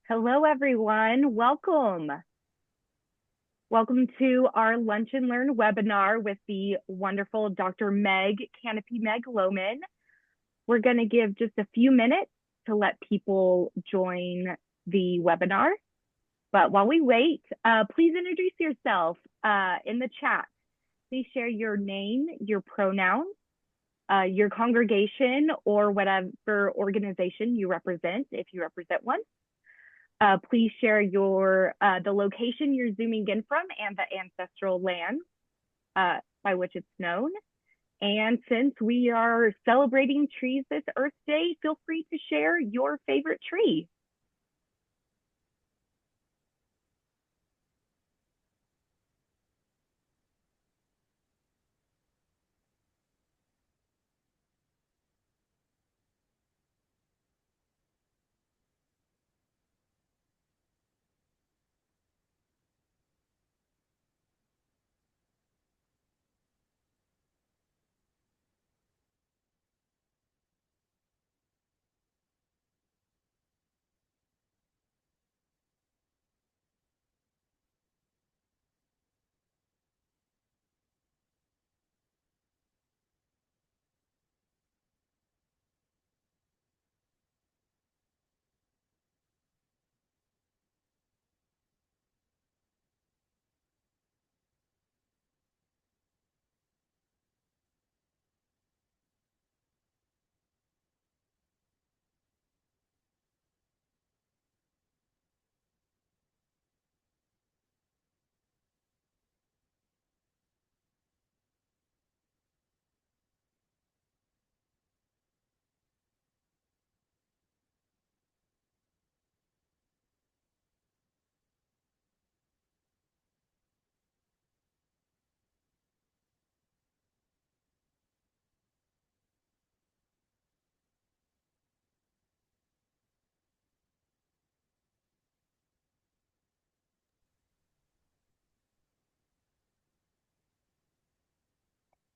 Hello, everyone. Welcome. Welcome to our Lunch and Learn webinar with the wonderful Dr. Meg, Canopy Meg Lowman. We're going to give just a few minutes to let people join the webinar. But while we wait, please introduce yourself in the chat. Please share your name, your pronouns, your congregation, or whatever organization you represent, if you represent one. Please share the location you're zooming in from and the ancestral land by which it's known. And since we are celebrating trees this Earth Day, feel free to share your favorite tree.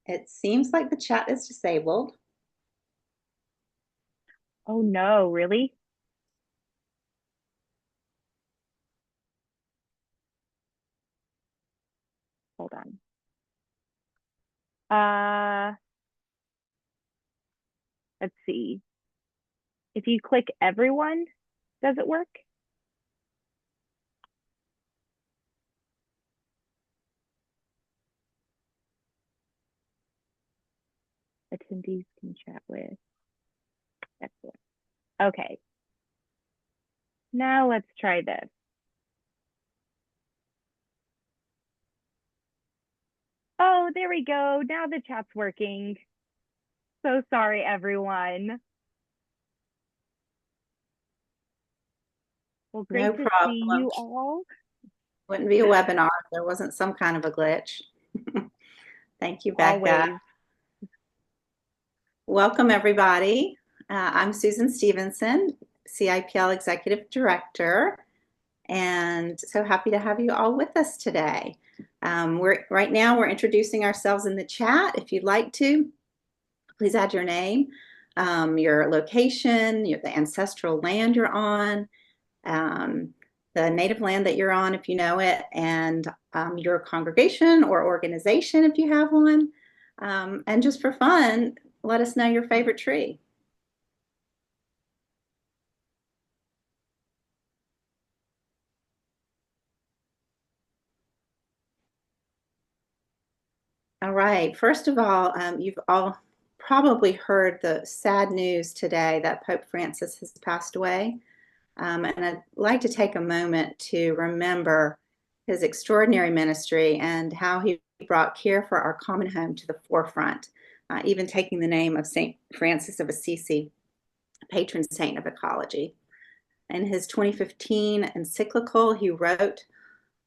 It seems like the chat is disabled. Oh no, really? Hold on. Let's see. If you click everyone, does it work? Attendees can chat with. Excellent. Okay. Now let's try this. Oh, there we go. Now the chat's working. So sorry, everyone. Well, No great to see problem. you all. Wouldn't be a webinar if there wasn't some kind of a glitch. Thank you, Becca. Always. Welcome, everybody. I'm Susan Stevenson, CIPL Executive Director, and so happy to have you all with us today. Right now we're introducing ourselves in the chat. If you'd like to, please add your name, your location, the ancestral land you're on, the native land that you're on, if you know it, and your congregation or organization, if you have one. And just for fun, let us know your favorite tree. All right. First of all, you've all probably heard the sad news today that Pope Francis has passed away. And I'd like to take a moment to remember his extraordinary ministry and how he brought care for our common home to the forefront, even taking the name of St. Francis of Assisi, patron saint of ecology. In his 2015 encyclical, he wrote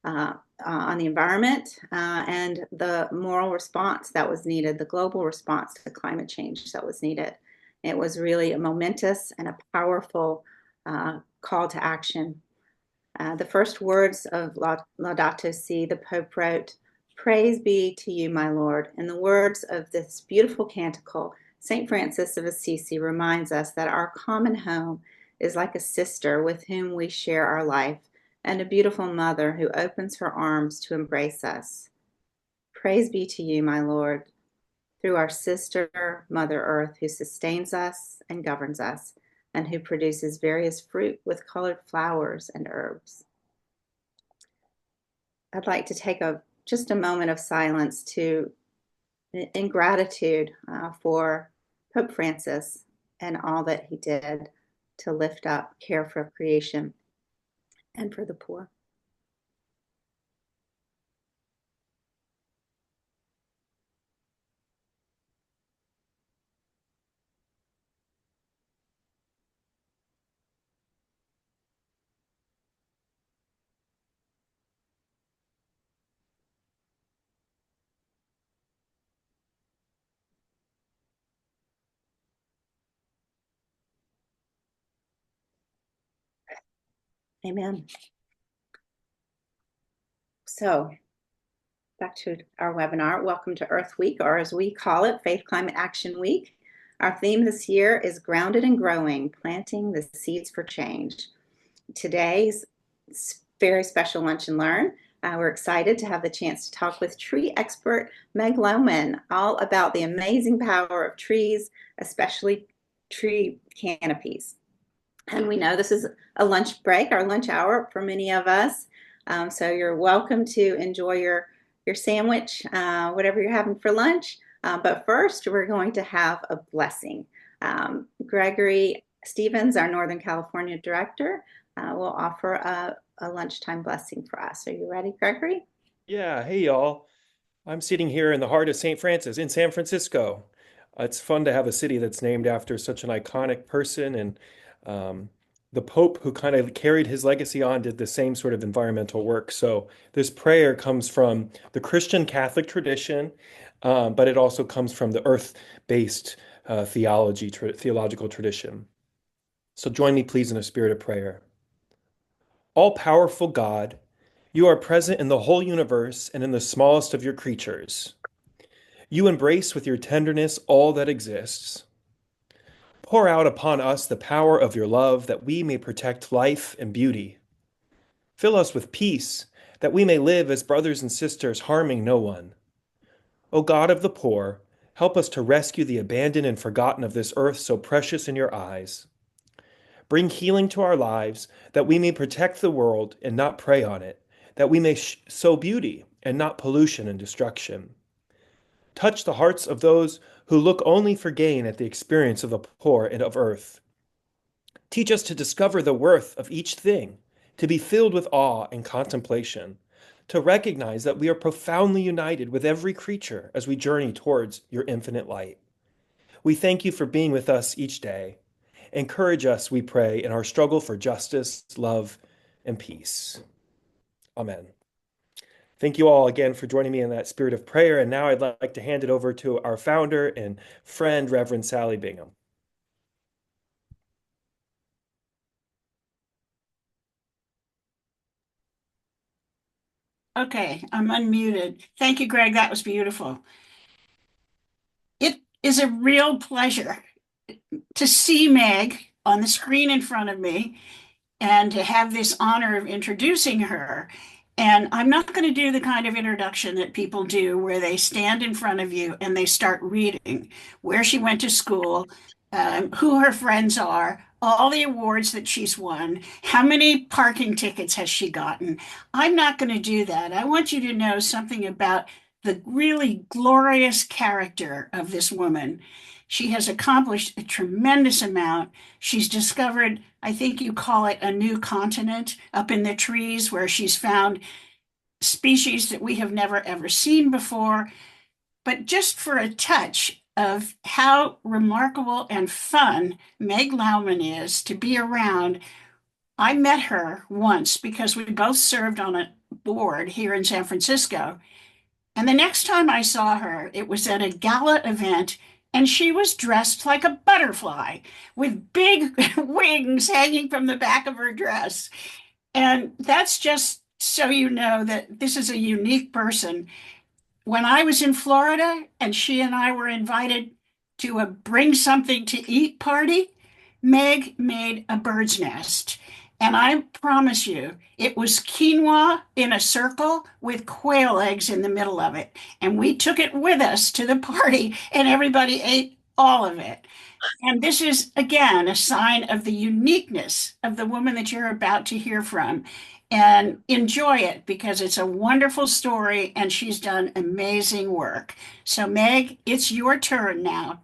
on the environment and the moral response that was needed, the global response to climate change that was needed. It was really a momentous and a powerful call to action. The first words of Laudato Si, the Pope wrote, "Praise be to you, my Lord." In the words of this beautiful canticle, St. Francis of Assisi reminds us that our common home is like a sister with whom we share our life, and a beautiful mother who opens her arms to embrace us. Praise be to you, my Lord, through our sister, Mother Earth, who sustains us and governs us, and who produces various fruit with colored flowers and herbs. I'd like to take just a moment of silence in gratitude for Pope Francis and all that he did to lift up care for creation and for the poor. Amen. So, back to our webinar. Welcome to Earth Week, or as we call it, Faith Climate Action Week. Our theme this year is Grounded and Growing, Planting the Seeds for Change. Today's very special Lunch and Learn. We're excited to have the chance to talk with tree expert Meg Lowman all about the amazing power of trees, especially tree canopies. And we know this is a lunch break, our lunch hour for many of us. So you're welcome to enjoy your sandwich, whatever you're having for lunch. But first, we're going to have a blessing. Gregory Stevens, our Northern California director, will offer a lunchtime blessing for us. Are you ready, Gregory? Yeah, hey y'all. I'm sitting here in the heart of St. Francis in San Francisco. It's fun to have a city that's named after such an iconic person, and um, the Pope who kind of carried his legacy on did the same sort of environmental work. So this prayer comes from the Christian Catholic tradition, but it also comes from the earth-based theological tradition. So join me, please, in a spirit of prayer. All-powerful God, you are present in the whole universe and in the smallest of your creatures. You embrace with your tenderness all that exists. Pour out upon us the power of your love that we may protect life and beauty. Fill us with peace that we may live as brothers and sisters, harming no one. O God of the poor, help us to rescue the abandoned and forgotten of this earth so precious in your eyes. Bring healing to our lives that we may protect the world and not prey on it, that we may sow beauty and not pollution and destruction. Touch the hearts of those who look only for gain at the experience of the poor and of earth. Teach us to discover the worth of each thing, to be filled with awe and contemplation, to recognize that we are profoundly united with every creature as we journey towards your infinite light. We thank you for being with us each day. Encourage us, we pray, in our struggle for justice, love, and peace. Amen. Thank you all again for joining me in that spirit of prayer. And now I'd like to hand it over to our founder and friend, Reverend Sally Bingham. Okay, I'm unmuted. Thank you, Greg. That was beautiful. It is a real pleasure to see Meg on the screen in front of me and to have this honor of introducing her. And I'm not going to do the kind of introduction that people do where they stand in front of you and they start reading where she went to school, who her friends are, all the awards that she's won, how many parking tickets has she gotten. I'm not going to do that. I want you to know something about the really glorious character of this woman. She has accomplished a tremendous amount. She's discovered, I think you call it a new continent up in the trees where she's found species that we have never ever seen before. But just for a touch of how remarkable and fun Meg Lowman is to be around, I met her once because we both served on a board here in San Francisco. And the next time I saw her, it was at a gala event, and she was dressed like a butterfly with big wings hanging from the back of her dress. And that's just so you know that this is a unique person. When I was in Florida and she and I were invited to a bring something to eat party, Meg made a bird's nest. And I promise you, it was quinoa in a circle with quail eggs in the middle of it. And we took it with us to the party, and everybody ate all of it. And this is, again, a sign of the uniqueness of the woman that you're about to hear from. And enjoy it because it's a wonderful story and she's done amazing work. So, Meg, it's your turn now.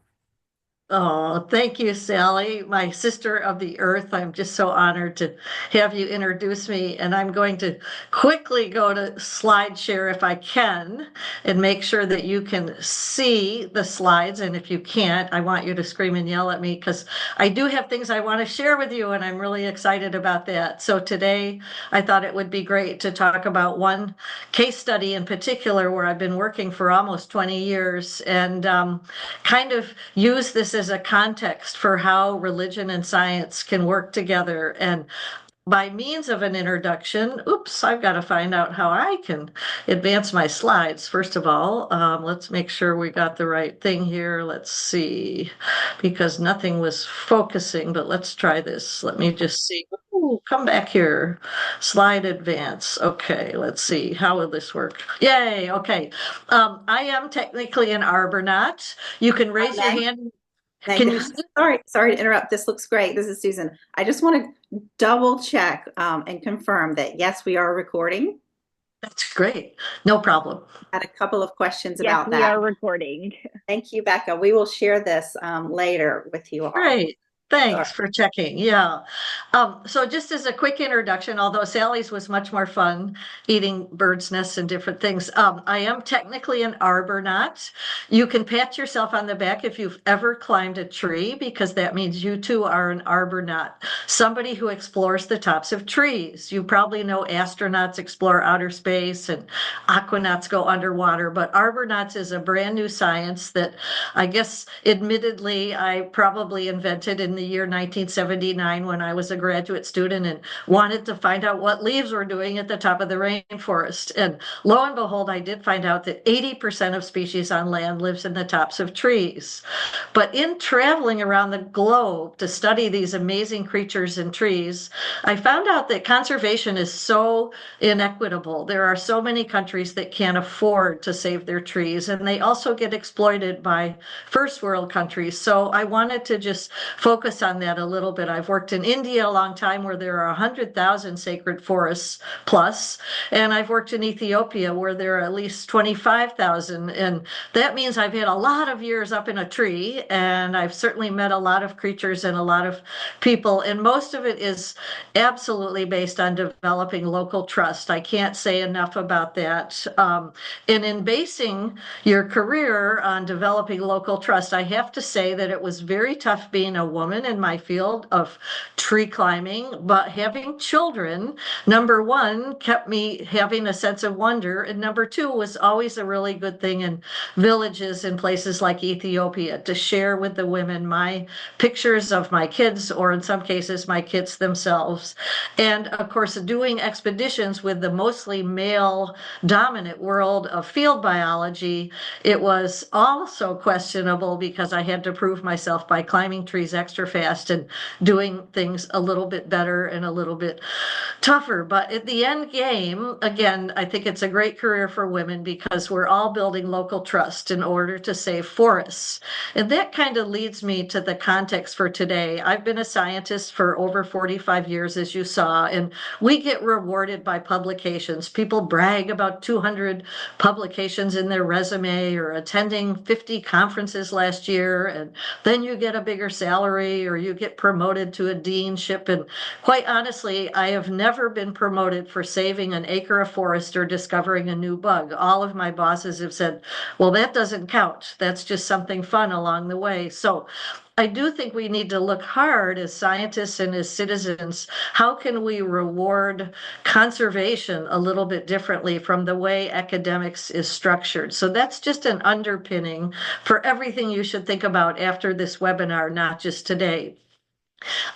Oh, thank you, Sally, my sister of the earth. I'm just so honored to have you introduce me. And I'm going to quickly go to slide share if I can and make sure that you can see the slides. And if you can't, I want you to scream and yell at me because I do have things I want to share with you, and I'm really excited about that. So today, I thought it would be great to talk about one case study in particular where I've been working for almost 20 years and kind of use this as a context for how religion and science can work together. And by means of an introduction, oops, I've got to find out how I can advance my slides. First of all, let's make sure we got the right thing here. Let's see, because nothing was focusing, but let's try this. Let me just see. Ooh, come back here. Slide advance. Okay, let's see. How will this work? Yay, okay. I am technically an arbornaut. You can raise your Meg, hand. Meg, Can you see? sorry to interrupt. This looks great. This is Susan. I just want to double check and confirm that yes, we are recording. That's great. No problem. Had a couple of questions Yes, about we that. are recording. Thank you, Becca. We will share this later with you all. Great. Thanks Sorry. for checking. Yeah. So just as a quick introduction, although Sally's was much more fun eating birds' nests and different things, I am technically an arbornaut. You can pat yourself on the back if you've ever climbed a tree, because that means you too are an arbornaut, somebody who explores the tops of trees. You probably know astronauts explore outer space and aquanauts go underwater, but arbornauts is a brand new science that I guess admittedly I probably invented in the year 1979 when I was a graduate student and wanted to find out what leaves were doing at the top of the rainforest. And lo and behold, I did find out that 80% of species on land lives in the tops of trees. But in traveling around the globe to study these amazing creatures in trees, I found out that conservation is so inequitable. There are so many countries that can't afford to save their trees, and they also get exploited by first world countries. So I wanted to just focus on that a little bit. I've worked in India a long time where there are 100,000 sacred forests plus, and I've worked in Ethiopia where there are at least 25,000. And that means I've had a lot of years up in a tree, and I've certainly met a lot of creatures and a lot of people. And most of it is absolutely based on developing local trust. I can't say enough about that. And in basing your career on developing local trust, I have to say that it was very tough being a woman in my field of tree climbing, but having children, number one, kept me having a sense of wonder, and number two was always a really good thing in villages in places like Ethiopia to share with the women my pictures of my kids, or in some cases, my kids themselves. And of course, doing expeditions with the mostly male dominant world of field biology, it was also questionable because I had to prove myself by climbing trees extra fast and doing things a little bit better and a little bit tougher. But at the end game, again, I think it's a great career for women because we're all building local trust in order to save forests. And that kind of leads me to the context for today. I've been a scientist for over 45 years, as you saw, and we get rewarded by publications. People brag about 200 publications in their resume or attending 50 conferences last year, and then you get a bigger salary or you get promoted to a deanship. And quite honestly, I have never been promoted for saving an acre of forest or discovering a new bug. All of my bosses have said, well, that doesn't count. That's just something fun along the way. So I do think we need to look hard as scientists and as citizens. How can we reward conservation a little bit differently from the way academics is structured? So that's just an underpinning for everything you should think about after this webinar, not just today.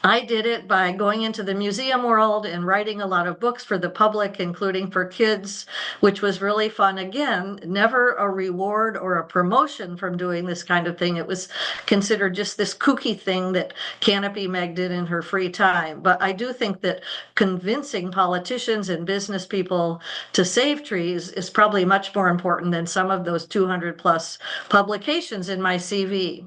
I did it by going into the museum world and writing a lot of books for the public, including for kids, which was really fun. Again, never a reward or a promotion from doing this kind of thing. It was considered just this kooky thing that Canopy Meg did in her free time. But I do think that convincing politicians and business people to save trees is probably much more important than some of those 200 plus publications in my CV.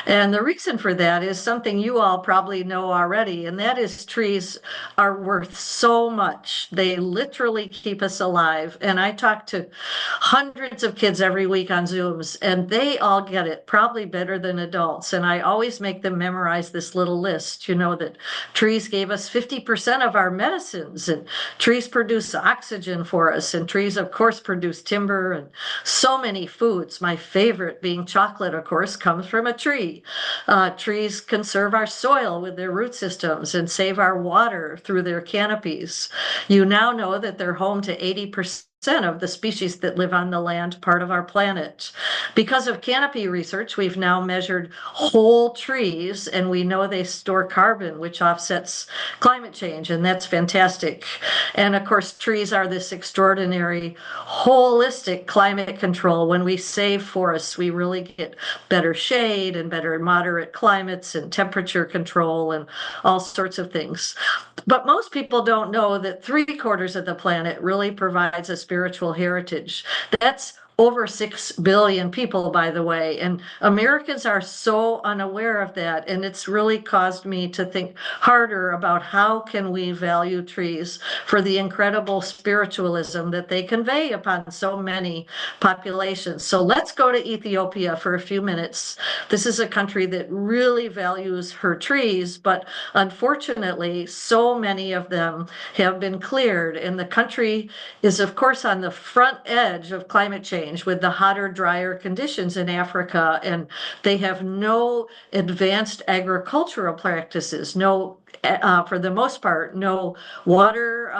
And the reason for that is something you all probably know already, and that is trees are worth so much. They literally keep us alive. And I talk to hundreds of kids every week on Zooms, and they all get it, probably better than adults. And I always make them memorize this little list, that trees gave us 50% of our medicines, and trees produce oxygen for us, and trees, of course, produce timber and so many foods. My favorite being chocolate, of course, comes from a tree. Trees conserve our soil with their root systems and save our water through their canopies. You now know that they're home to 80% of the species that live on the land part of our planet. Because of canopy research, we've now measured whole trees, and we know they store carbon, which offsets climate change, and that's fantastic. And of course, trees are this extraordinary holistic climate control. When we save forests, we really get better shade and better moderate climates and temperature control and all sorts of things. But most people don't know that 3/4 of the planet really provides a spiritual heritage. That's over 6 billion people, by the way, and Americans are so unaware of that, and it's really caused me to think harder about how can we value trees for the incredible spiritualism that they convey upon so many populations. So let's go to Ethiopia for a few minutes. This is a country that really values her trees, but unfortunately, so many of them have been cleared, and the country is, of course, on the front edge of climate change with the hotter, drier conditions in Africa, and they have no advanced agricultural practices, no, for the most part, no water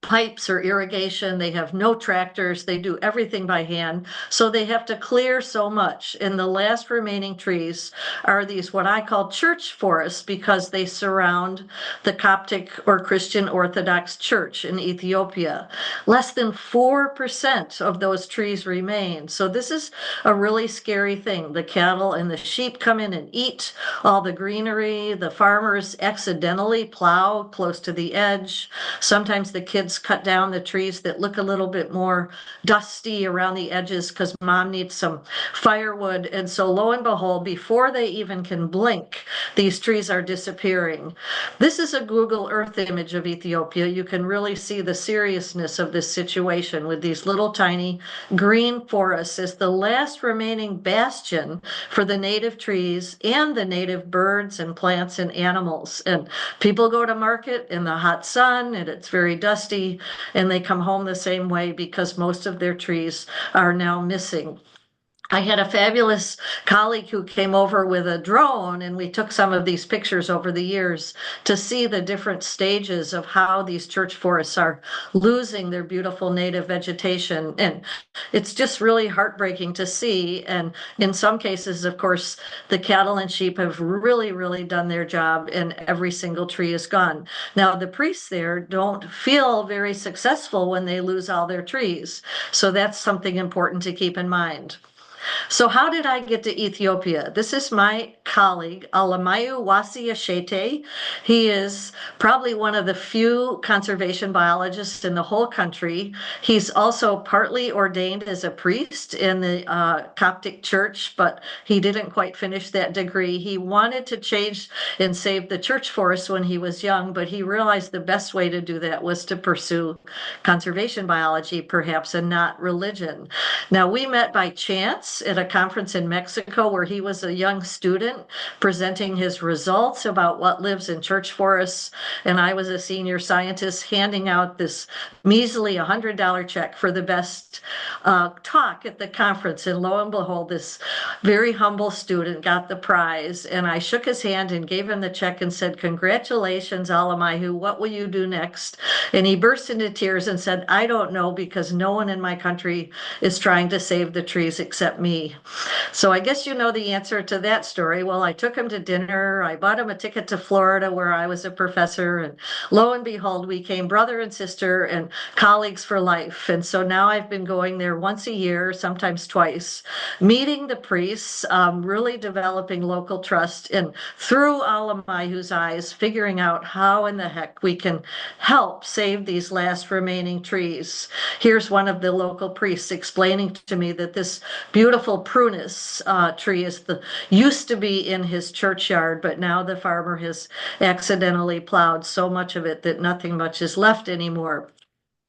pipes or irrigation. They have no tractors. They do everything by hand. So they have to clear so much. And the last remaining trees are these, what I call church forests, because they surround the Coptic or Christian Orthodox Church in Ethiopia. Less than 4% of those trees remain. So this is a really scary thing. The cattle and the sheep come in and eat all the greenery. The farmers accidentally plow close to the edge. Sometimes the kids cut down the trees that look a little bit more dusty around the edges because mom needs some firewood. And so lo and behold, before they even can blink, these trees are disappearing. This is a Google Earth image of Ethiopia. You can really see the seriousness of this situation with these little tiny green forests as the last remaining bastion for the native trees and the native birds and plants and animals. And people go to market in the hot sun and it's very dusty, and they come home the same way because most of their trees are now missing. I had a fabulous colleague who came over with a drone, and we took some of these pictures over the years to see the different stages of how these church forests are losing their beautiful native vegetation. And it's just really heartbreaking to see. And in some cases, of course, the cattle and sheep have really, really done their job, and every single tree is gone. Now, the priests there don't feel very successful when they lose all their trees. So that's something important to keep in mind. So how did I get to Ethiopia? This is my colleague, Alamayu Wasiashete. He is probably one of the few conservation biologists in the whole country. He's also partly ordained as a priest in the Coptic Church, but he didn't quite finish that degree. He wanted to change and save the church forests when he was young, but he realized the best way to do that was to pursue conservation biology, perhaps, and not religion. Now, we met by chance at a conference in Mexico where he was a young student presenting his results about what lives in church forests. and I was a senior scientist handing out this measly $100 check for the best talk at the conference. And lo and behold, this very humble student got the prize. And I shook his hand and gave him the check and said, "Congratulations, Alamihu. What will you do next?" And he burst into tears and said, "I don't know, because no one in my country is trying to save the trees except me." So I guess you know the answer to that story. Well, I took him to dinner. I bought him a ticket to Florida, where I was a professor. And lo and behold, we became brother and sister and colleagues for life. And so now I've been going there once a year, sometimes twice, meeting the priests, really developing local trust, and through Alamihu's eyes, figuring out how in the heck we can help save these last remaining trees. Here's one of the local priests explaining to me that this beautiful prunus tree used to be in his churchyard, but now the farmer has accidentally plowed so much of it that nothing much is left anymore.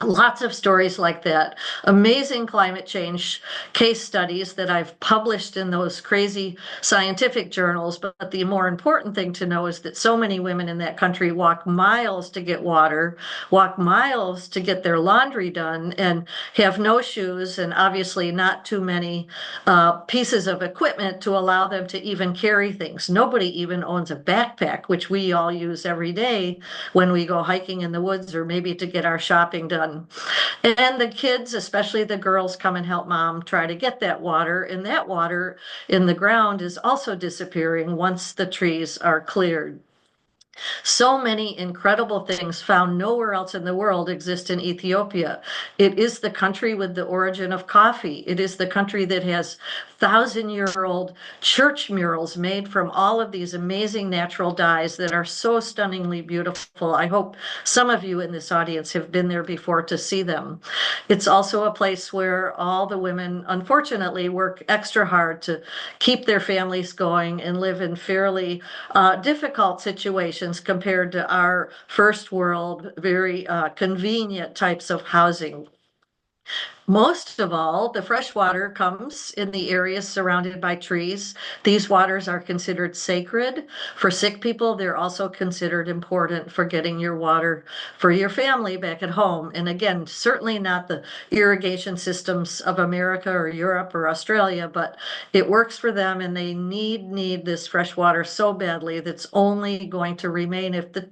Lots of stories like that. Amazing climate change case studies that I've published in those crazy scientific journals. But the more important thing to know is that so many women in that country walk miles to get water, walk miles to get their laundry done, and have no shoes, and obviously not too many pieces of equipment to allow them to even carry things. Nobody even owns a backpack, which we all use every day when we go hiking in the woods, or maybe to get our shopping done. And the kids, especially the girls, come and help mom try to get that water. And that water in the ground is also disappearing once the trees are cleared. So many incredible things found nowhere else in the world exist in Ethiopia. It is the country with the origin of coffee. It is the country that has 1,000-year-old church murals made from all of these amazing natural dyes that are so stunningly beautiful. I hope some of you in this audience have been there before to see them. It's also a place where all the women, unfortunately, work extra hard to keep their families going and live in fairly difficult situations compared to our first world, very convenient types of housing. Most of all, the fresh water comes in the areas surrounded by trees. These waters are considered sacred. For sick people, they're also considered important for getting your water for your family back at home. And again, certainly not the irrigation systems of America or Europe or Australia, but it works for them, and they need this fresh water so badly that's only going to remain if the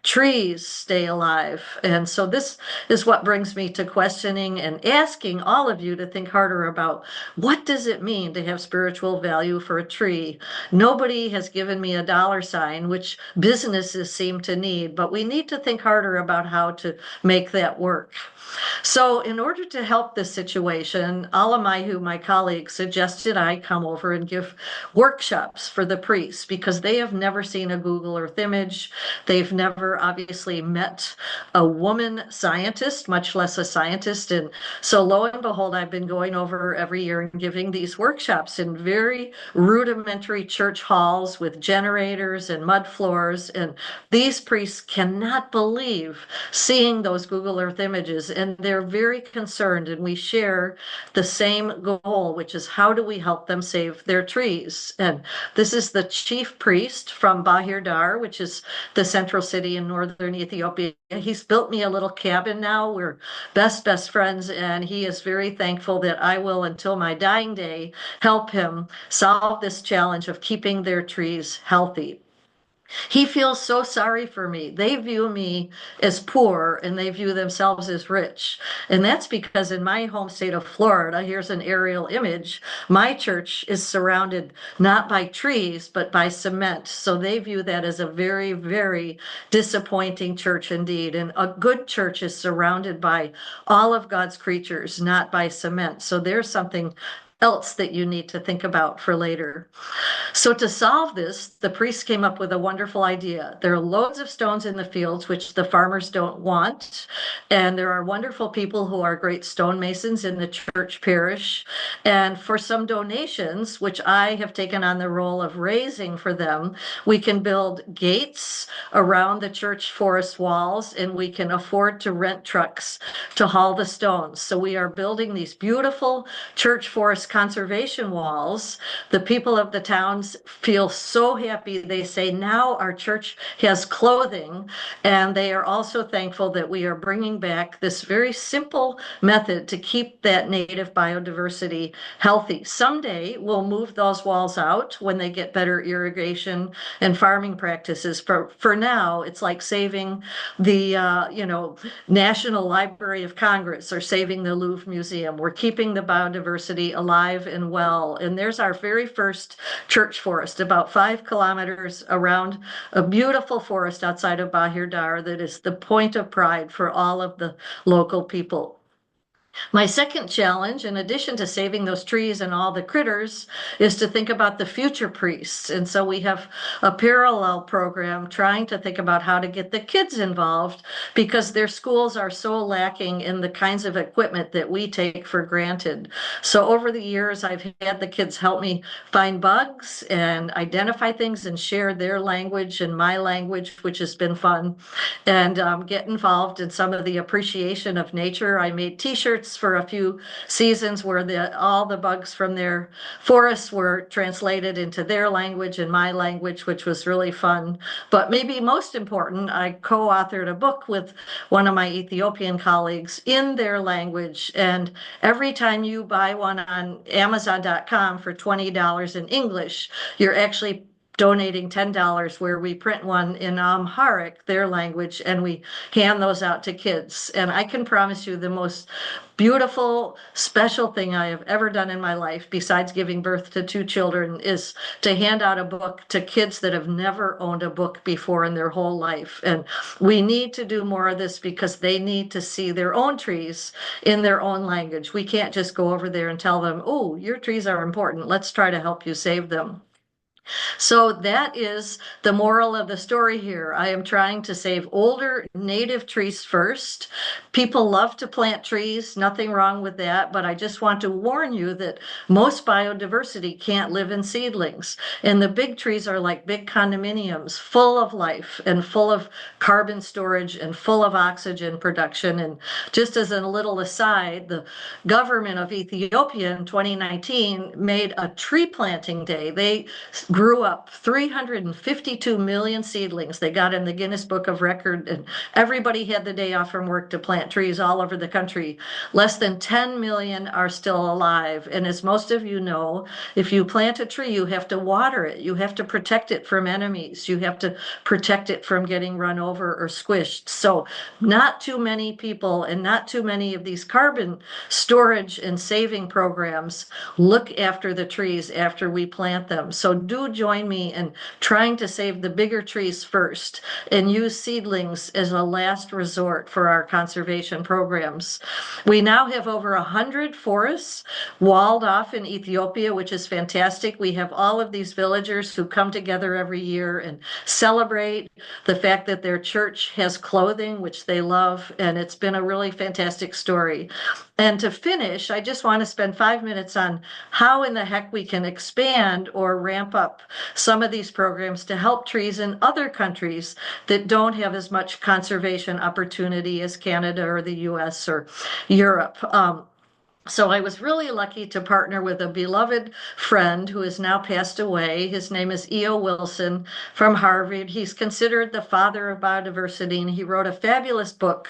trees stay alive. And so this is what brings me to questioning and asking all of you to think harder about, what does it mean to have spiritual value for a tree? Nobody has given me a dollar sign, which businesses seem to need, but we need to think harder about how to make that work. So in order to help this situation, Alamihu, my colleague, suggested I come over and give workshops for the priests, because they have never seen a Google Earth image. They've never obviously met a woman scientist, much less a scientist. And so lo and behold, I've been going over every year and giving these workshops in very rudimentary church halls with generators and mud floors. And these priests cannot believe seeing those Google Earth images. And they're very concerned, and we share the same goal, which is, how do we help them save their trees? And this is the chief priest from Bahir Dar, which is the central city in northern Ethiopia. He's built me a little cabin now. We're best friends, and he is very thankful that I will, until my dying day, help him solve this challenge of keeping their trees healthy. He feels so sorry for me. They view me as poor, and they view themselves as rich. And that's because in my home state of Florida, here's an aerial image, my church is surrounded not by trees, but by cement. So they view that as a very, very disappointing church indeed. And a good church is surrounded by all of God's creatures, not by cement. So there's something else that you need to think about for later. So to solve this, the priests came up with a wonderful idea. There are loads of stones in the fields, which the farmers don't want. And there are wonderful people who are great stonemasons in the church parish. And for some donations, which I have taken on the role of raising for them, we can build gates around the church forest walls, and we can afford to rent trucks to haul the stones. So we are building these beautiful church forest conservation walls, the people of the towns feel so happy. They say now our church has clothing, and they are also thankful that we are bringing back this very simple method to keep that native biodiversity healthy. Someday we'll move those walls out when they get better irrigation and farming practices. For now, it's like saving the National Library of Congress or saving the Louvre Museum. We're keeping the biodiversity alive and well. And there's our very first church forest, about 5 kilometers around a beautiful forest outside of Bahir Dar that is the point of pride for all of the local people. My second challenge, in addition to saving those trees and all the critters, is to think about the future priests. And so we have a parallel program trying to think about how to get the kids involved, because their schools are so lacking in the kinds of equipment that we take for granted. So over the years, I've had the kids help me find bugs and identify things and share their language and my language, which has been fun, and get involved in some of the appreciation of nature. I made t-shirts for a few seasons where all the bugs from their forests were translated into their language and my language, which was really fun. But maybe most important, I co-authored a book with one of my Ethiopian colleagues in their language. And every time you buy one on Amazon.com for $20 in English, you're actually donating $10, where we print one in Amharic, their language, and we hand those out to kids. And I can promise you the most beautiful, special thing I have ever done in my life, besides giving birth to 2 children, is to hand out a book to kids that have never owned a book before in their whole life. And we need to do more of this because they need to see their own trees in their own language. We can't just go over there and tell them, oh, your trees are important. Let's try to help you save them. So that is the moral of the story here. I am trying to save older native trees first. People love to plant trees, nothing wrong with that, but I just want to warn you that most biodiversity can't live in seedlings. And the big trees are like big condominiums, full of life and full of carbon storage and full of oxygen production. And just as a little aside, the government of Ethiopia in 2019 made a tree planting day. They grew up 352 million seedlings. They got in the Guinness Book of Record, and everybody had the day off from work to plant trees all over the country. Less than 10 million are still alive. And as most of you know, if you plant a tree, you have to water it. You have to protect it from enemies. You have to protect it from getting run over or squished. So not too many people and not too many of these carbon storage and saving programs look after the trees after we plant them. So do join me in trying to save the bigger trees first and use seedlings as a last resort for our conservation programs. We now have over 100 forests walled off in Ethiopia, which is fantastic. We have all of these villagers who come together every year and celebrate the fact that their church has clothing, which they love, and it's been a really fantastic story. And to finish, I just want to spend 5 minutes on how in the heck we can expand or ramp up some of these programs to help trees in other countries that don't have as much conservation opportunity as Canada or the US or Europe. So I was really lucky to partner with a beloved friend who has now passed away. His name is E.O. Wilson from Harvard. He's considered the father of biodiversity, and he wrote a fabulous book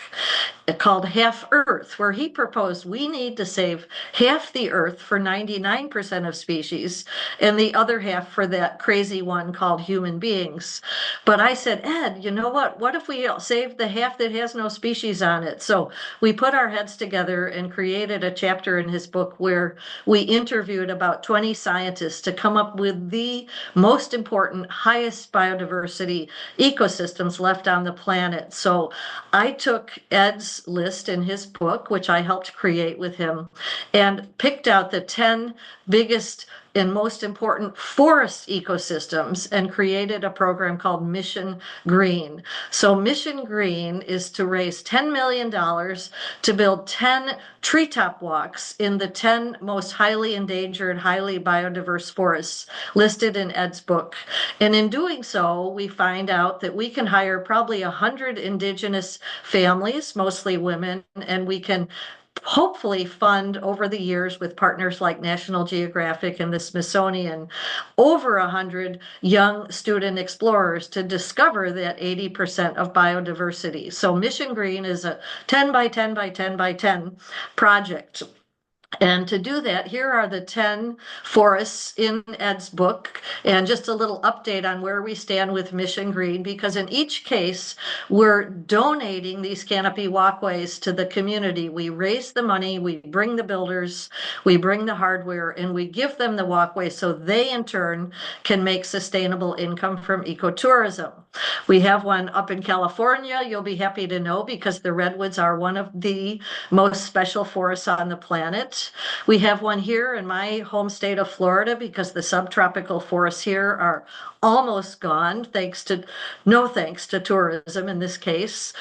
called Half Earth, where he proposed we need to save half the Earth for 99% of species and the other half for that crazy one called human beings. But I said, Ed, you know what? What if we save the half that has no species on it? So we put our heads together and created a chapter in his book where we interviewed about 20 scientists to come up with the most important, highest biodiversity ecosystems left on the planet. So I took Ed's list in his book, which I helped create with him, and picked out the 10 biggest and most important forest ecosystems and created a program called Mission Green. So Mission Green is to raise $10 million to build 10 treetop walks in the 10 most highly endangered, highly biodiverse forests listed in Ed's book. And in doing so, we find out that we can hire probably 100 indigenous families, mostly women, and we can hopefully fund over the years with partners like National Geographic and the Smithsonian over 100 young student explorers to discover that 80% of biodiversity. So Mission Green is a 10 by 10 by 10 by 10 project. And to do that, here are the 10 forests in Ed's book, and just a little update on where we stand with Mission Green, because in each case, we're donating these canopy walkways to the community. We raise the money, we bring the builders, we bring the hardware, and we give them the walkway so they in turn can make sustainable income from ecotourism. We have one up in California, you'll be happy to know, because the redwoods are one of the most special forests on the planet. We have one here in my home state of Florida, because the subtropical forests here are almost gone, no thanks to tourism in this case.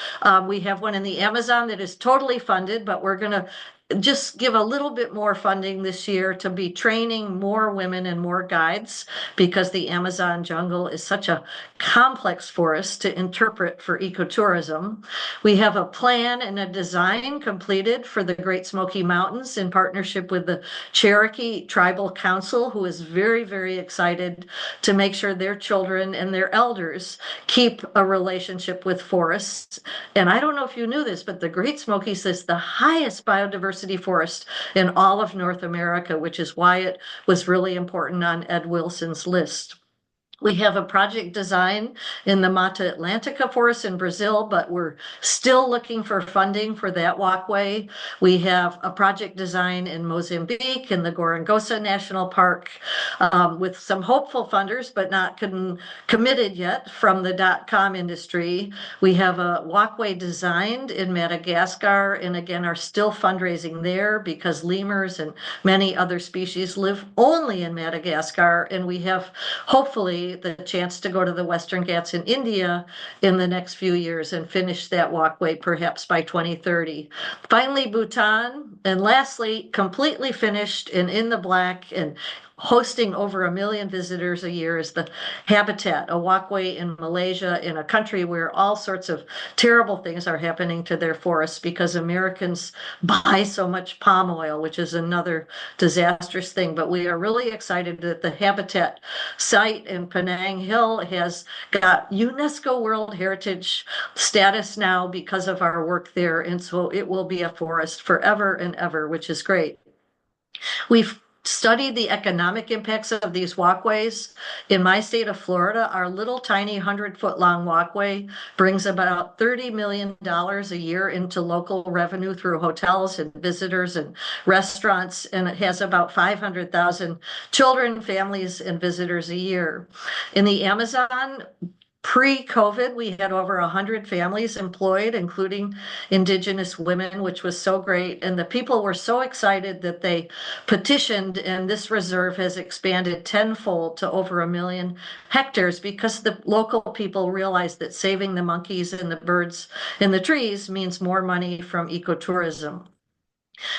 We have one in the Amazon that is totally funded, but we're going to just give a little bit more funding this year to be training more women and more guides, because the Amazon jungle is such a complex forest to interpret for ecotourism. We have a plan and a design completed for the Great Smoky Mountains in partnership with the Cherokee Tribal Council, who is very, very excited to make sure their children and their elders keep a relationship with forests. And I don't know if you knew this, but the Great Smokies is the highest biodiversity forest in all of North America, which is why it was really important on Ed Wilson's list. We have a project design in the Mata Atlântica forest in Brazil, but we're still looking for funding for that walkway. We have a project design in Mozambique in the Gorongosa National Park with some hopeful funders, but not committed yet from the .com industry. We have a walkway designed in Madagascar, and again are still fundraising there because lemurs and many other species live only in Madagascar, and we have hopefully the chance to go to the Western Ghats in India in the next few years and finish that walkway perhaps by 2030. Finally, Bhutan, and lastly, completely finished and in the black and hosting over 1 million visitors a year, is the Habitat, a walkway in Malaysia, in a country where all sorts of terrible things are happening to their forests because Americans buy so much palm oil, which is another disastrous thing. But we are really excited that the Habitat site in Penang Hill has got UNESCO World Heritage status now because of our work there. And so it will be a forest forever and ever, which is great. We've studied the economic impacts of these walkways. In my state of Florida, our little tiny 100-foot long walkway brings about $30 million a year into local revenue through hotels and visitors and restaurants, and it has about 500,000 children, families, and visitors a year. In the Amazon, pre-COVID, we had over 100 families employed, including Indigenous women, which was so great. And the people were so excited that they petitioned, and this reserve has expanded tenfold to over 1 million hectares because the local people realized that saving the monkeys and the birds and the trees means more money from ecotourism.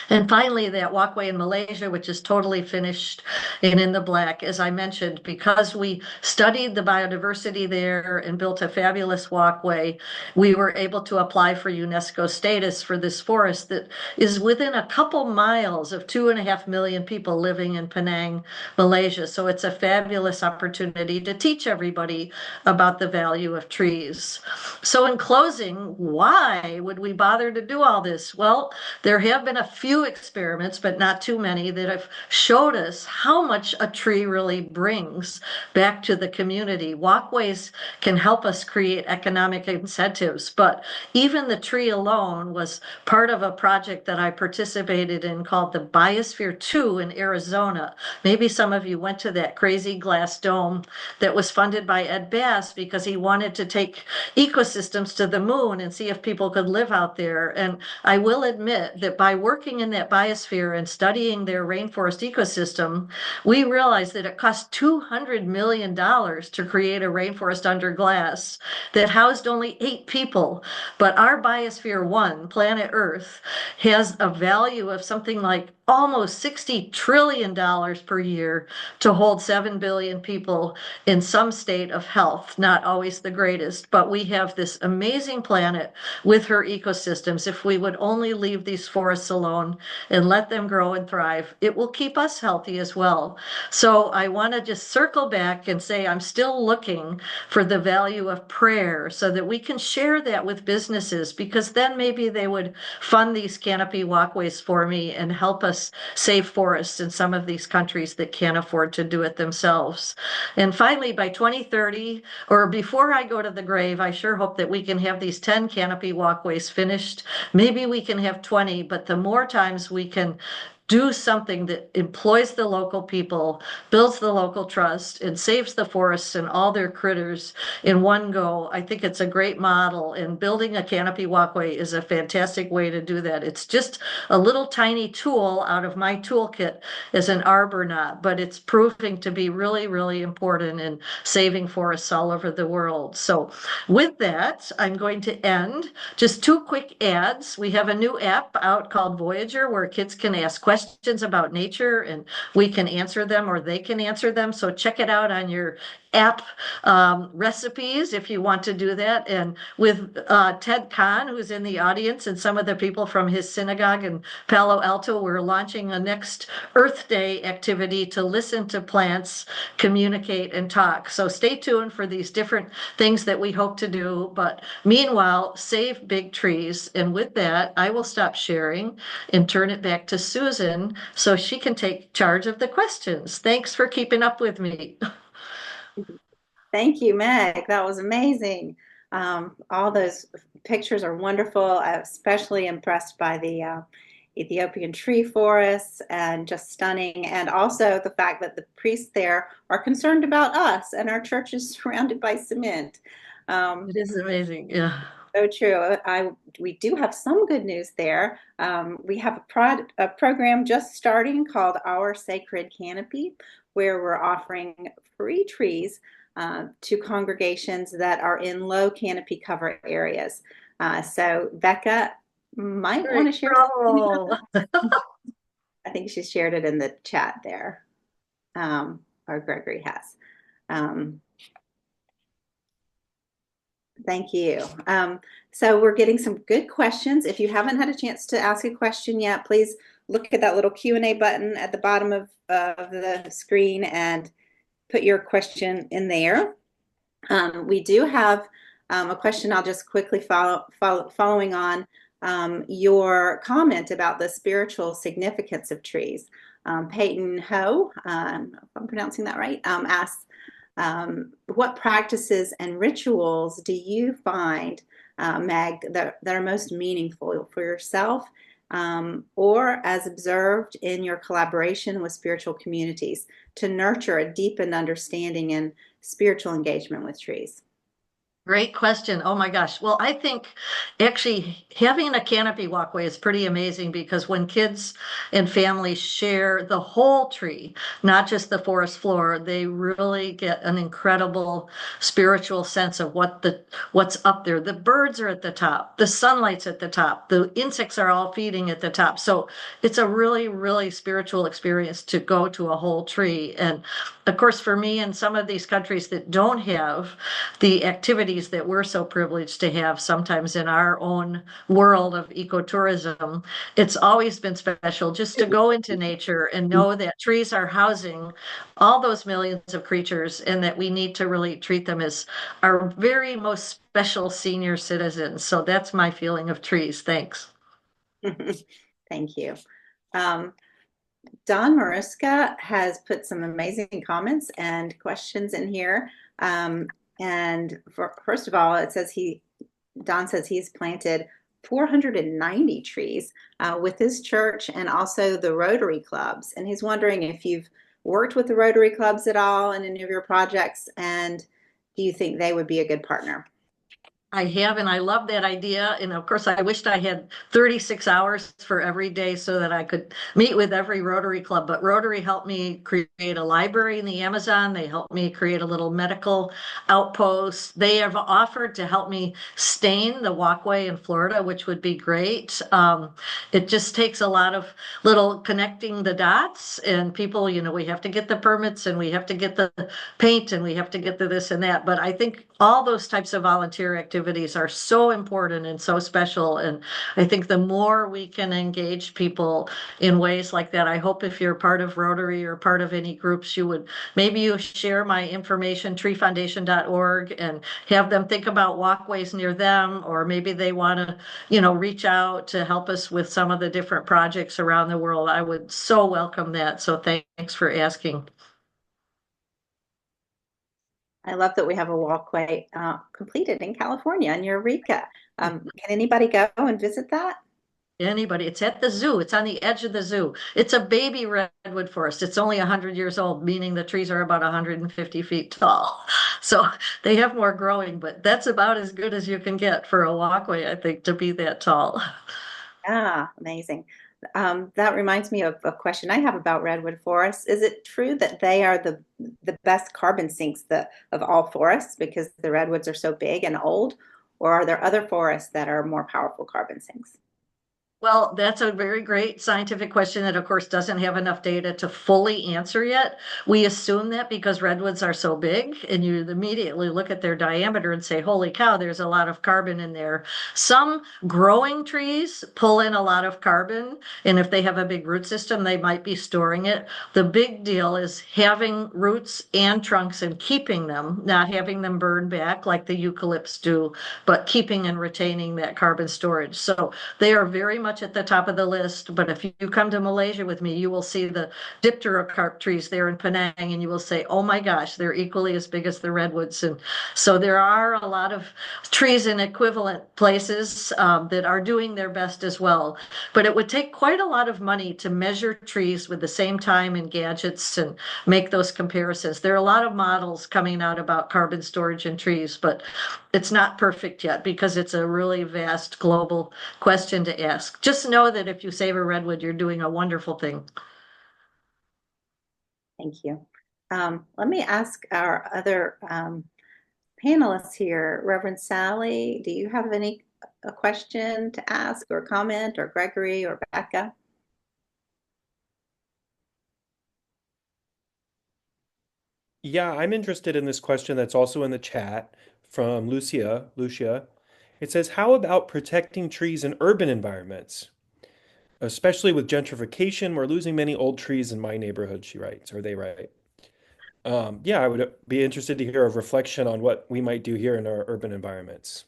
And finally, that walkway in Malaysia, which is totally finished and in the black, as I mentioned, because we studied the biodiversity there and built a fabulous walkway, we were able to apply for UNESCO status for this forest that is within a couple miles of 2.5 million people living in Penang, Malaysia. So it's a fabulous opportunity to teach everybody about the value of trees. So in closing, why would we bother to do all this? Well, there have been a few experiments, but not too many, that have showed us how much a tree really brings back to the community. Walkways can help us create economic incentives, but even the tree alone was part of a project that I participated in called the Biosphere 2 in Arizona. Maybe some of you went to that crazy glass dome that was funded by Ed Bass because he wanted to take ecosystems to the moon and see if people could live out there. And I will admit that by working in that biosphere and studying their rainforest ecosystem, we realized that it cost $200 million to create a rainforest under glass that housed only 8 people. But our Biosphere 1, planet Earth, has a value of something like almost $60 trillion per year to hold 7 billion people in some state of health, not always the greatest, but we have this amazing planet with her ecosystems. If we would only leave these forests alone and let them grow and thrive, it will keep us healthy as well. So I want to just circle back and say I'm still looking for the value of prayer so that we can share that with businesses, because then maybe they would fund these canopy walkways for me and help us save forests in some of these countries that can't afford to do it themselves. And finally, by 2030, or before I go to the grave, I sure hope that we can have these 10 canopy walkways finished. Maybe we can have 20, but the more times we can do something that employs the local people, builds the local trust, and saves the forests and all their critters in one go, I think it's a great model. And building a canopy walkway is a fantastic way to do that. It's just a little tiny tool out of my toolkit as an arbornaut, but it's proving to be really, really important in saving forests all over the world. So with that, I'm going to end. Just two quick ads. We have a new app out called Voyager where kids can ask questions about nature and we can answer them or they can answer them. So check it out on your app recipes if you want to do that. And with Ted Kahn, who's in the audience, and some of the people from his synagogue in Palo Alto, we're launching a next Earth Day activity to listen to plants, communicate, and talk. So stay tuned for these different things that we hope to do. But meanwhile, save big trees. And with that, I will stop sharing and turn it back to Susan so she can take charge of the questions. Thanks for keeping up with me. Thank you, Meg. That was amazing. All those pictures are wonderful. I'm especially impressed by the Ethiopian tree forests, and just stunning. And also the fact that the priests there are concerned about us and our church is surrounded by cement. It is amazing. Yeah. So true. We do have some good news there. We have a program just starting called Our Sacred Canopy, where we're offering free trees to congregations that are in low canopy cover areas. So Becca might want to share. I think she shared it in the chat there, or Gregory has. Thank you. So we're getting some good questions. If you haven't had a chance to ask a question yet, please look at that little Q&A button at the bottom of the screen and put your question in there. We do have a question. I'll just quickly following on your comment about the spiritual significance of trees. Peyton Ho, if I'm pronouncing that right, asks, what practices and rituals do you find, Meg, that are most meaningful for yourself or as observed in your collaboration with spiritual communities to nurture a deepened understanding and spiritual engagement with trees? Great question. Oh my gosh. Well, I think actually having a canopy walkway is pretty amazing because when kids and families share the whole tree, not just the forest floor, they really get an incredible spiritual sense of what's up there. The birds are at the top, the sunlight's at the top, the insects are all feeding at the top. So it's a really, really spiritual experience to go to a whole tree. And of course, for me, in some of these countries that don't have the activities that we're so privileged to have sometimes in our own world of ecotourism, it's always been special just to go into nature and know that trees are housing all those millions of creatures and that we need to really treat them as our very most special senior citizens. So that's my feeling of trees. Thanks. Thank you. Don Mariska has put some amazing comments and questions in here. And first of all, it says Don says he's planted 490 trees with his church and also the Rotary clubs. And he's wondering if you've worked with the Rotary clubs at all in any of your projects, and do you think they would be a good partner? I have, and I love that idea. And of course, I wished I had 36 hours for every day so that I could meet with every Rotary Club. But Rotary helped me create a library in the Amazon. They helped me create a little medical outpost. They have offered to help me stain the walkway in Florida, which would be great. It just takes a lot of little connecting the dots, and people, we have to get the permits and we have to get the paint and we have to get the this and that. But I think all those types of volunteer activities are so important and so special. And I think the more we can engage people in ways like that, I hope if you're part of Rotary or part of any groups, maybe you share my information, treefoundation.org, and have them think about walkways near them, or maybe they want to, reach out to help us with some of the different projects around the world. I would so welcome that. So thanks for asking. I love that we have a walkway completed in California, in Eureka. Can anybody go and visit that? Anybody. It's at the zoo. It's on the edge of the zoo. It's a baby redwood forest. It's only 100 years old, meaning the trees are about 150 feet tall. So they have more growing, but that's about as good as you can get for a walkway, I think, to be that tall. Ah, amazing. That reminds me of a question I have about redwood forests. Is it true that they are the best carbon sinks of all forests because the redwoods are so big and old, or are there other forests that are more powerful carbon sinks? Well, that's a very great scientific question that, of course, doesn't have enough data to fully answer yet. We assume that because redwoods are so big, and you immediately look at their diameter and say, holy cow, there's a lot of carbon in there. Some growing trees pull in a lot of carbon, and if they have a big root system, they might be storing it. The big deal is having roots and trunks and keeping them, not having them burn back like the eucalypts do, but keeping and retaining that carbon storage. So they are very much at the top of the list. But if you come to Malaysia with me, you will see the dipterocarp trees there in Penang, and you will say, oh my gosh, they're equally as big as the redwoods. And so there are a lot of trees in equivalent places that are doing their best as well. But it would take quite a lot of money to measure trees with the same time and gadgets and make those comparisons. There are a lot of models coming out about carbon storage in trees, but it's not perfect yet because it's a really vast global question to ask. Just know that if you save a redwood, you're doing a wonderful thing. Thank you. Let me ask our other panelists here. Reverend Sally, do you have a question to ask or comment, or Gregory or Becca? Yeah, I'm interested in this question that's also in the chat from Lucia. It says, how about protecting trees in urban environments? Especially with gentrification, we're losing many old trees in my neighborhood, she writes, or they write. Yeah, I would be interested to hear a reflection on what we might do here in our urban environments.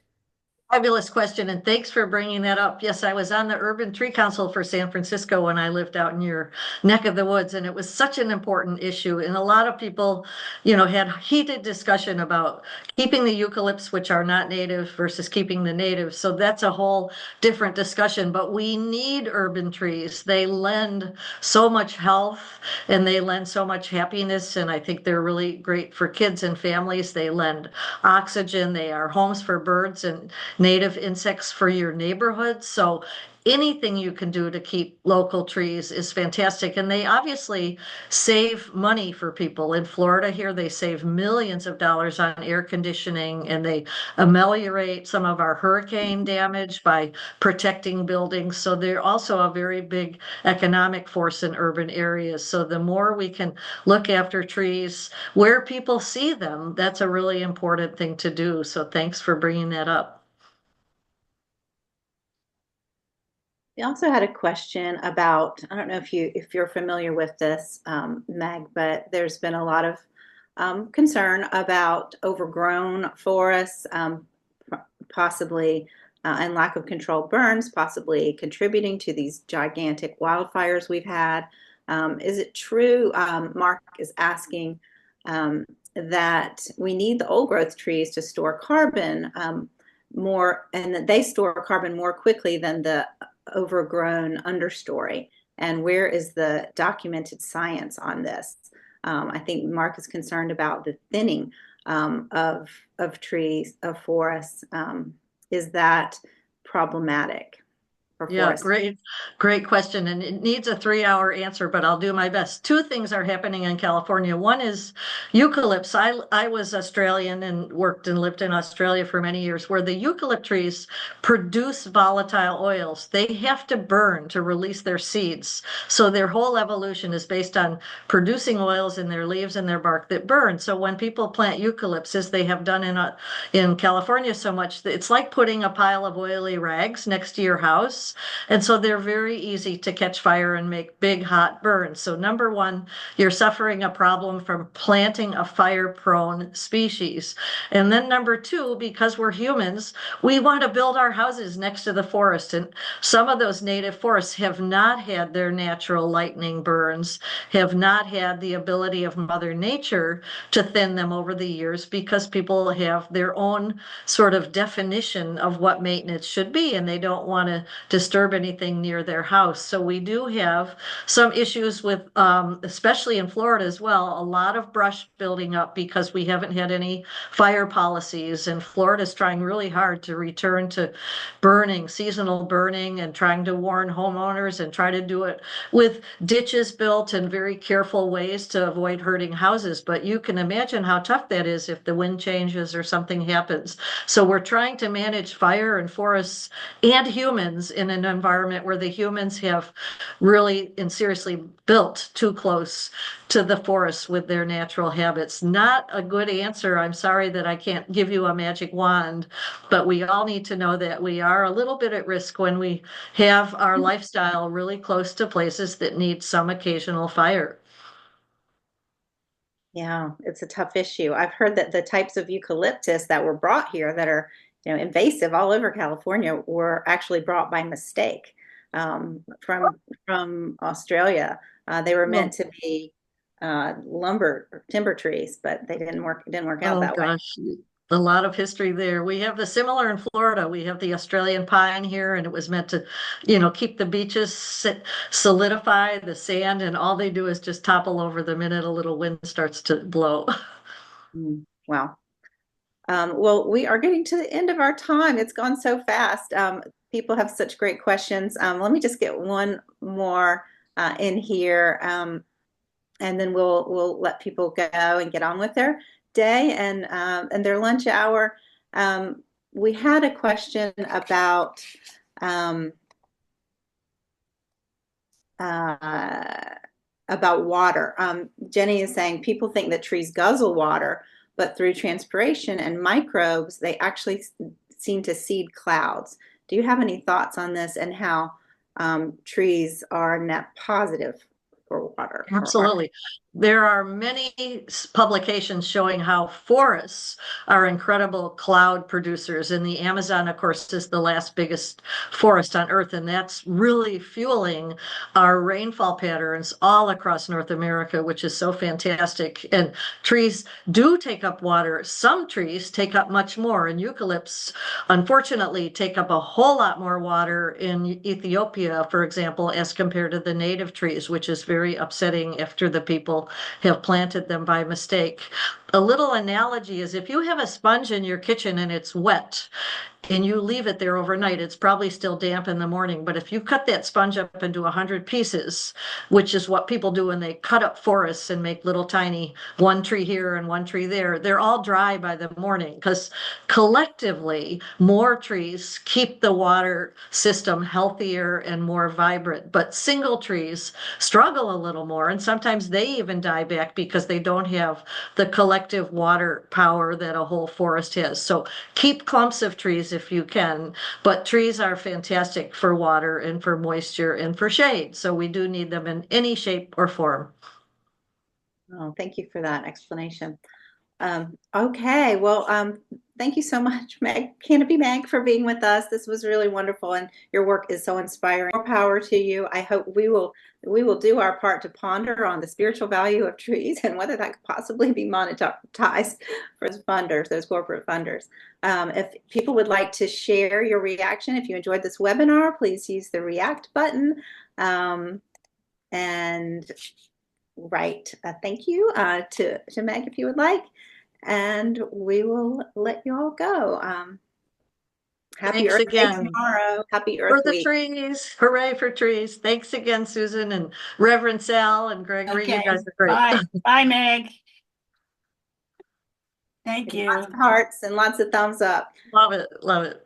Fabulous question, and thanks for bringing that up. Yes, I was on the Urban Tree Council for San Francisco when I lived out in your neck of the woods, and it was such an important issue. And a lot of people, had heated discussion about keeping the eucalypts, which are not native, versus keeping the native. So that's a whole different discussion. But we need urban trees. They lend so much health and they lend so much happiness. And I think they're really great for kids and families. They lend oxygen. They are homes for birds and native insects for your neighborhood. So anything you can do to keep local trees is fantastic. And they obviously save money for people. In Florida here, they save millions of dollars on air conditioning, and they ameliorate some of our hurricane damage by protecting buildings. So they're also a very big economic force in urban areas. So the more we can look after trees where people see them, that's a really important thing to do. So thanks for bringing that up. We also had a question about, I don't know if you're familiar with this, Meg, but there's been a lot of concern about overgrown forests, possibly and lack of controlled burns, possibly contributing to these gigantic wildfires we've had. Is it true, Mark is asking, that we need the old growth trees to store carbon more, and that they store carbon more quickly than the overgrown understory? And where is the documented science on this? I think Mark is concerned about the thinning of trees, of forests. Is that problematic for Yeah, forests? great question. And it needs a 3-hour answer, but I'll do my best. Two things are happening in California. One is eucalypts. I was Australian and worked and lived in Australia for many years, where the eucalypt trees produce volatile oils. They have to burn to release their seeds. So their whole evolution is based on producing oils in their leaves and their bark that burn. So when people plant eucalypts, as they have done in California so much, it's like putting a pile of oily rags next to your house. And so they're very easy to catch fire and make big hot burns. So number one, you're suffering a problem from planting a fire-prone species. And then number two, because we're humans, we want to build our houses next to the forest. And some of those native forests have not had their natural lightning burns, have not had the ability of Mother Nature to thin them over the years, because people have their own sort of definition of what maintenance should be, and they don't want to disturb anything near their house. So we do have some issues with, especially in Florida as well, a lot of brush building up because we haven't had any fire policies. And Florida's trying really hard to return to burning, seasonal burning, and trying to warn homeowners and try to do it with ditches built in very careful ways to avoid hurting houses. But you can imagine how tough that is if the wind changes or something happens. So we're trying to manage fire and forests and humans in an environment where the humans have really and seriously built too close to the forests with their natural habits. Not a good answer. I'm sorry that I can't give you a magic wand, but we all need to know that we are a little bit at risk when we have our lifestyle really close to places that need some occasional fire. Yeah, it's a tough issue. I've heard that the types of eucalyptus that were brought here that are, invasive all over California were actually brought by mistake from Australia. They were meant to be timber trees, but they didn't work. It didn't work out Oh that way. gosh, a lot of history there. We have the similar in Florida. We have the Australian pine here, and it was meant to, keep the beaches solidify the sand, and all they do is just topple over the minute a little wind starts to blow. Wow. Well, we are getting to the end of our time. It's gone so fast. People have such great questions. Let me just get one more in here, and then we'll let people go and get on with their day and their lunch hour. We had a question about water. Jenny is saying people think that trees guzzle water, but through transpiration and microbes, they actually seem to seed clouds. Do you have any thoughts on this and how trees are net positive for water? Absolutely. There are many publications showing how forests are incredible cloud producers. And the Amazon, of course, is the last biggest forest on Earth. And that's really fueling our rainfall patterns all across North America, which is so fantastic. And trees do take up water. Some trees take up much more. And eucalypts, unfortunately, take up a whole lot more water in Ethiopia, for example, as compared to the native trees, which is very upsetting after the people have planted them by mistake. A little analogy is if you have a sponge in your kitchen and it's wet and you leave it there overnight, it's probably still damp in the morning. But if you cut that sponge up into 100 pieces, which is what people do when they cut up forests and make little tiny one tree here and one tree there, they're all dry by the morning because collectively more trees keep the water system healthier and more vibrant. But single trees struggle a little more, and sometimes they even die back because they don't have the collective water power that a whole forest has. So keep clumps of trees if you can, but trees are fantastic for water and for moisture and for shade. So we do need them in any shape or form. Oh, thank you for that explanation. Okay, well, thank you so much, Canopy Meg, for being with us. This was really wonderful, and your work is so inspiring. More power to you. I hope we will do our part to ponder on the spiritual value of trees and whether that could possibly be monetized for those funders, those corporate funders. If people would like to share your reaction, if you enjoyed this webinar, please use the react button and write thank you to Meg if you would like. and we will let you all go. Happy Thanks Earth Day again. tomorrow. Happy Earth For the Week. trees. Hooray for trees. Thanks again, Susan and Reverend Sal and Gregory. Okay. You guys are great. Bye. Bye, Meg. Thank you. Lots of hearts and lots of thumbs up. Love it. Love it.